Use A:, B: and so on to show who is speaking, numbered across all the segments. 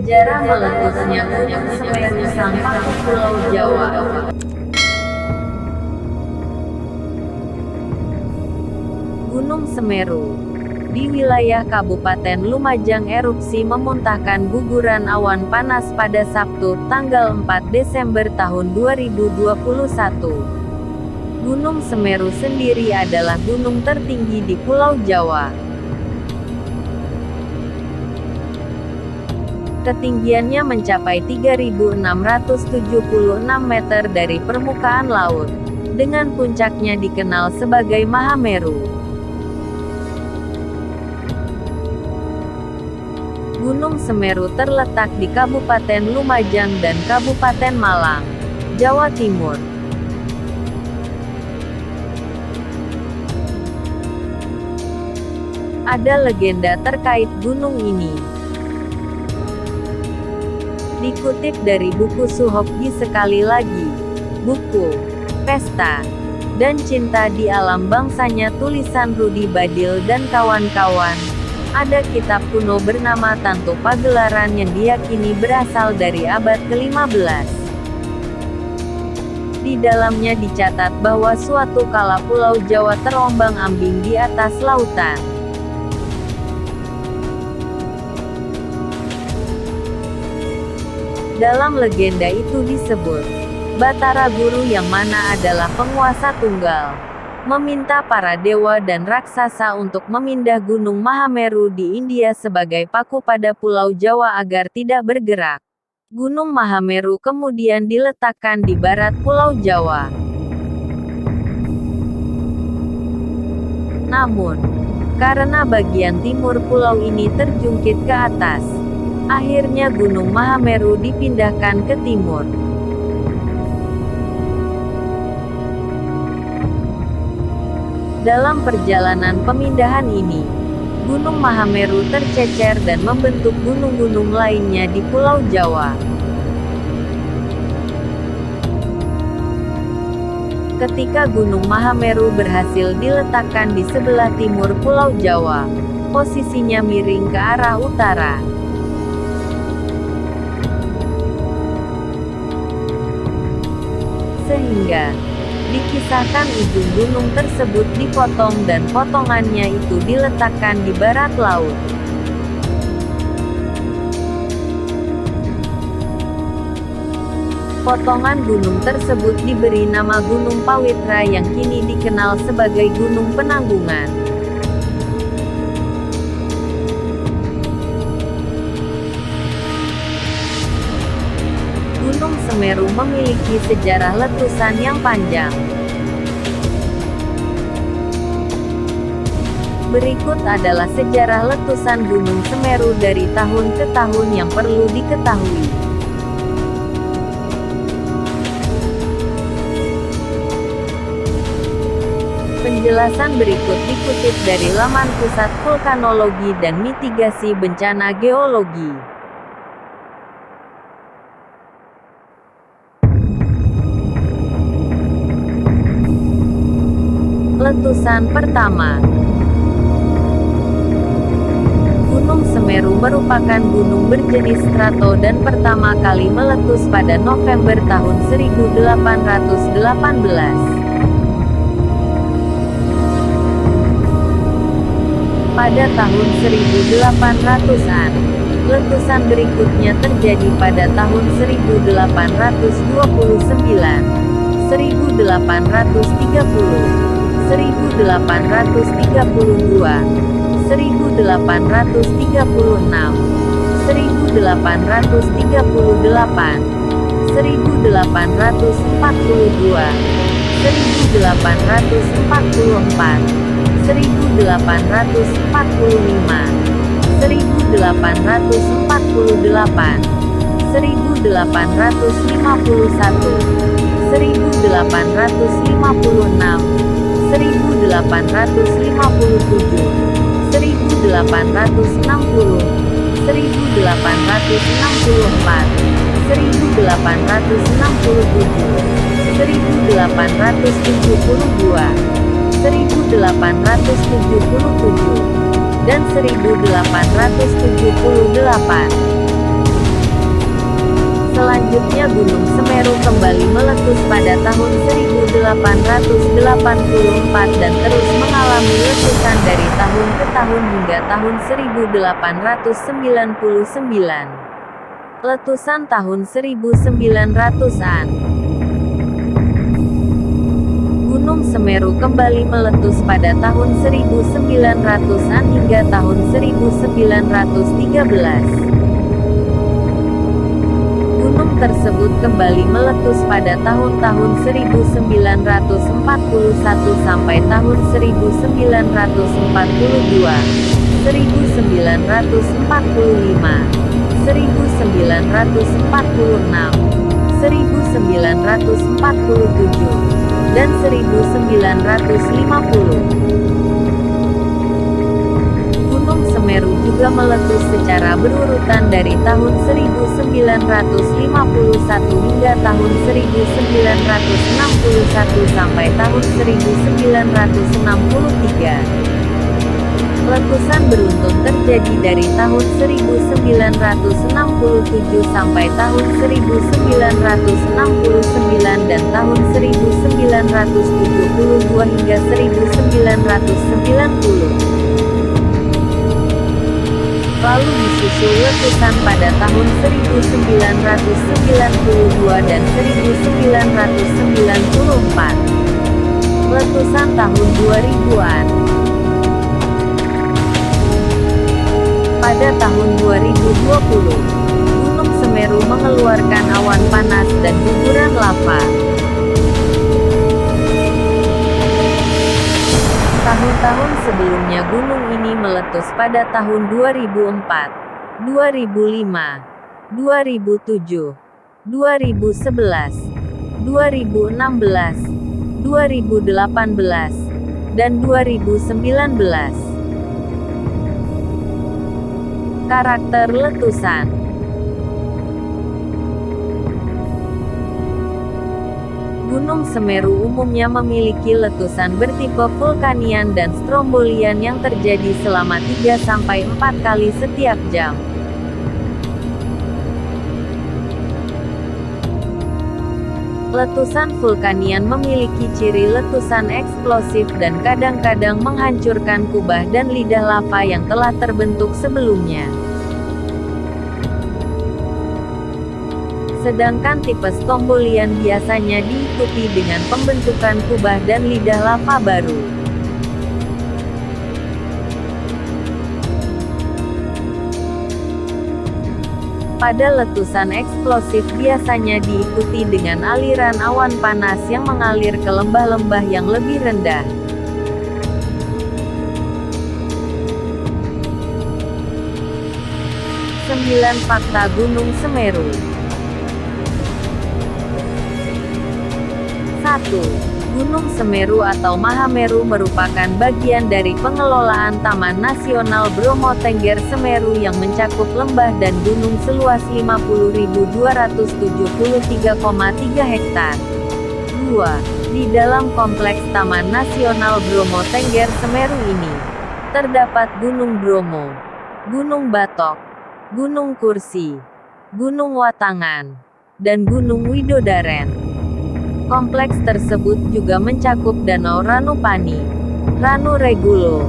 A: Sejarah meletusnya Gunung Semeru sang paku Pulau Jawa. Gunung Semeru di wilayah Kabupaten Lumajang erupsi memuntahkan guguran awan panas pada Sabtu, tanggal 4 Desember tahun 2021. Gunung Semeru sendiri adalah gunung tertinggi di Pulau Jawa. Ketinggiannya mencapai 3.676 meter dari permukaan laut, dengan puncaknya dikenal sebagai Mahameru. Gunung Semeru terletak di Kabupaten Lumajang dan Kabupaten Malang, Jawa Timur. Ada legenda terkait gunung ini. Dikutip dari buku Suhokji sekali lagi, buku Pesta dan Cinta di Alam Bangsanya tulisan Rudi Badil dan kawan-kawan, ada kitab kuno bernama Tantu Pagelaran yang diyakini berasal dari abad ke-15. Di dalamnya dicatat bahwa suatu kala Pulau Jawa terombang-ambing di atas lautan. Dalam legenda itu disebut, Batara Guru yang mana adalah penguasa tunggal, meminta para dewa dan raksasa untuk memindah Gunung Mahameru di India sebagai paku pada Pulau Jawa agar tidak bergerak. Gunung Mahameru kemudian diletakkan di barat Pulau Jawa. Namun, karena bagian timur pulau ini terjungkit ke atas, akhirnya Gunung Mahameru dipindahkan ke timur. Dalam perjalanan pemindahan ini, Gunung Mahameru tercecer dan membentuk gunung-gunung lainnya di Pulau Jawa. Ketika Gunung Mahameru berhasil diletakkan di sebelah timur Pulau Jawa, posisinya miring ke arah utara. Sehingga dikisahkan ujung gunung tersebut dipotong dan potongannya itu diletakkan di barat laut. Potongan gunung tersebut diberi nama Gunung Pawitra yang kini dikenal sebagai Gunung Penanggungan. Gunung Semeru memiliki sejarah letusan yang panjang. Berikut adalah sejarah letusan Gunung Semeru dari tahun ke tahun yang perlu diketahui. Penjelasan berikut dikutip dari laman Pusat Vulkanologi dan Mitigasi Bencana Geologi. Letusan pertama. Gunung Semeru merupakan gunung berjenis strato dan pertama kali meletus pada November tahun 1818. Pada tahun 1800-an, letusan berikutnya terjadi pada tahun 1829, 1830, 1832, 1836, 1838, 1842, 1844, 1845, 1848, 1857, dan 1878. Selanjutnya Gunung Semeru kembali meletus pada tahun 1884 dan terus mengalami letusan dari tahun ke tahun hingga tahun 1899. Letusan tahun 1900-an. Gunung Semeru kembali meletus pada tahun 1900-an hingga tahun 1913. Gunung tersebut kembali meletus pada tahun-tahun 1941 sampai tahun 1942, 1945, 1946, 1947, dan 1950. Gunung Semeru juga meletus secara berurutan dari tahun 1951 hingga tahun 1961 sampai tahun 1963. Letusan beruntun terjadi dari tahun 1967 sampai tahun 1969 dan tahun 1972 hingga 1990. Lalu disusul letusan pada tahun 1992 dan 1994. Letusan tahun 2000-an. Pada tahun 2020, Gunung Semeru mengeluarkan awan panas dan guguran lava. Tahun-tahun sebelumnya gunung ini meletus pada tahun 2004, 2005, 2007, 2011, 2016, 2018, dan 2019. Karakter letusan. Gunung Semeru umumnya memiliki letusan bertipe vulkanian dan strombolian yang terjadi selama 3-4 kali setiap jam. Letusan vulkanian memiliki ciri letusan eksplosif dan kadang-kadang menghancurkan kubah dan lidah lava yang telah terbentuk sebelumnya. Sedangkan tipe strombolian biasanya diikuti dengan pembentukan kubah dan lidah lava baru. Pada letusan eksplosif biasanya diikuti dengan aliran awan panas yang mengalir ke lembah-lembah yang lebih rendah. Sembilan fakta Gunung Semeru. 1. Gunung Semeru atau Mahameru merupakan bagian dari pengelolaan Taman Nasional Bromo Tengger Semeru yang mencakup lembah dan gunung seluas 50.273,3 hektar. 2. Di dalam kompleks Taman Nasional Bromo Tengger Semeru ini, terdapat Gunung Bromo, Gunung Batok, Gunung Kursi, Gunung Watangan, dan Gunung Widodaren. Kompleks tersebut juga mencakup Danau Ranupani, Ranu Regulo,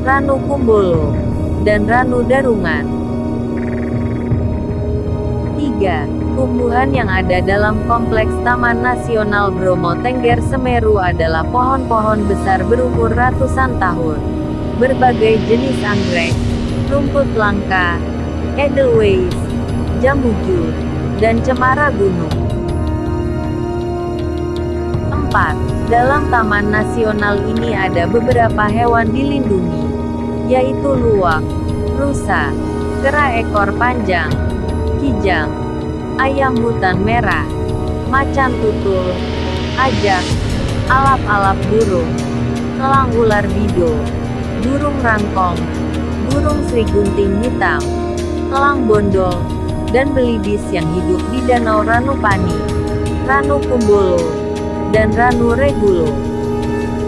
A: Ranu Kumbolo, dan Ranu Darungan. 3. Tumbuhan yang ada dalam kompleks Taman Nasional Bromo Tengger Semeru adalah pohon-pohon besar berumur ratusan tahun, berbagai jenis anggrek, rumput langka, edelweiss, jambuju, dan cemara gunung. 4. Dalam Taman Nasional ini ada beberapa hewan dilindungi, yaitu luwak, rusa, kera ekor panjang, kijang, ayam hutan merah, macan tutul, ajak, alap-alap burung, elang ular bido, burung rangkong, burung serigunting hitam, elang bondol, dan belibis yang hidup di Danau Ranupani, Ranu Kumbolo, dan Ranu Regulo.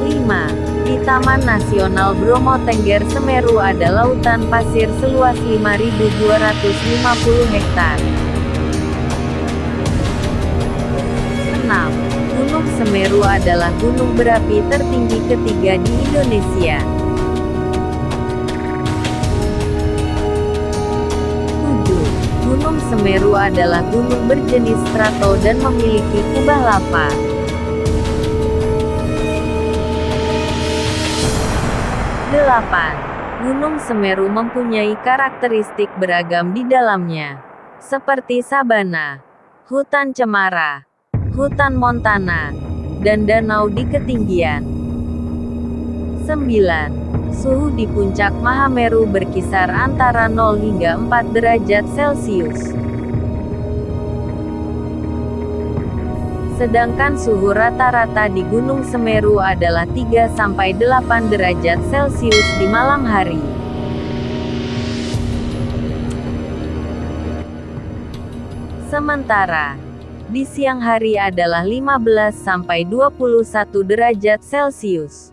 A: 5. Di Taman Nasional Bromo Tengger Semeru ada lautan pasir seluas 5.250 hektar. adalah gunung berapi tertinggi ketiga di Indonesia. 7. Gunung Semeru adalah gunung berjenis strato dan memiliki kubah lava. 8. Gunung Semeru mempunyai karakteristik beragam di dalamnya, seperti sabana, hutan cemara, hutan montana, dan danau di ketinggian. 9. Suhu di puncak Mahameru berkisar antara 0 hingga 4 derajat Celcius. Sedangkan suhu rata-rata di Gunung Semeru adalah 3–8 derajat Celcius di malam hari. Sementara di siang hari adalah 15–21 derajat Celcius.